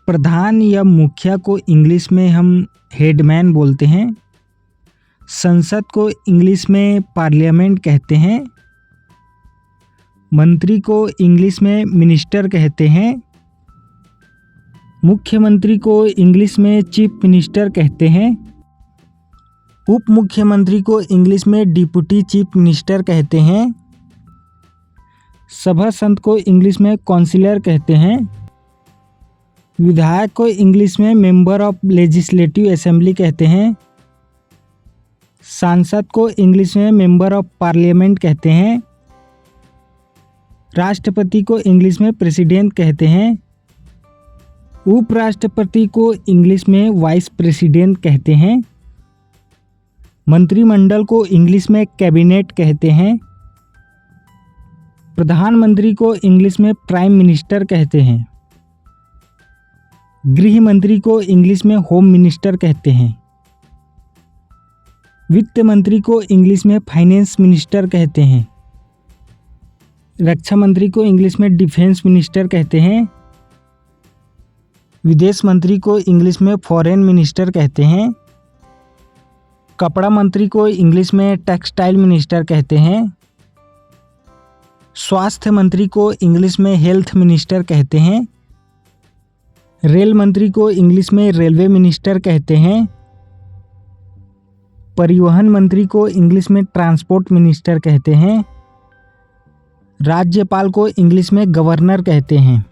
प्रधान या मुखिया को इंग्लिश में हम हेडमैन बोलते हैं। संसद को इंग्लिश में पार्लियामेंट कहते हैं। मंत्री को इंग्लिश में मिनिस्टर कहते हैं। मुख्यमंत्री को इंग्लिश में चीफ मिनिस्टर कहते हैं। उप मुख्यमंत्री को इंग्लिश में डिप्टी चीफ मिनिस्टर कहते हैं। सभासद को इंग्लिश में काउंसिलर कहते हैं। विधायक को इंग्लिश में मेंबर ऑफ लेजिस्लेटिव असेंबली कहते हैं। सांसद को इंग्लिश में मेंबर ऑफ पार्लियामेंट कहते हैं। राष्ट्रपति को इंग्लिश में प्रेसिडेंट कहते हैं। उपराष्ट्रपति को इंग्लिश में वाइस प्रेसिडेंट कहते हैं। मंत्रिमंडल को इंग्लिश में कैबिनेट कहते हैं। प्रधानमंत्री को इंग्लिश में प्राइम मिनिस्टर कहते हैं। गृह मंत्री को इंग्लिश में होम मिनिस्टर कहते हैं। वित्त मंत्री को इंग्लिश में फाइनेंस मिनिस्टर कहते हैं। रक्षा मंत्री को इंग्लिश में डिफेंस मिनिस्टर कहते हैं। विदेश मंत्री को इंग्लिश में फॉरेन मिनिस्टर कहते हैं। कपड़ा मंत्री को इंग्लिश में टेक्सटाइल मिनिस्टर कहते हैं। स्वास्थ्य मंत्री को इंग्लिश में हेल्थ मिनिस्टर कहते हैं। रेल मंत्री को इंग्लिश में रेलवे मिनिस्टर कहते हैं। परिवहन मंत्री को इंग्लिश में ट्रांसपोर्ट मिनिस्टर कहते हैं। राज्यपाल को इंग्लिश में गवर्नर कहते हैं।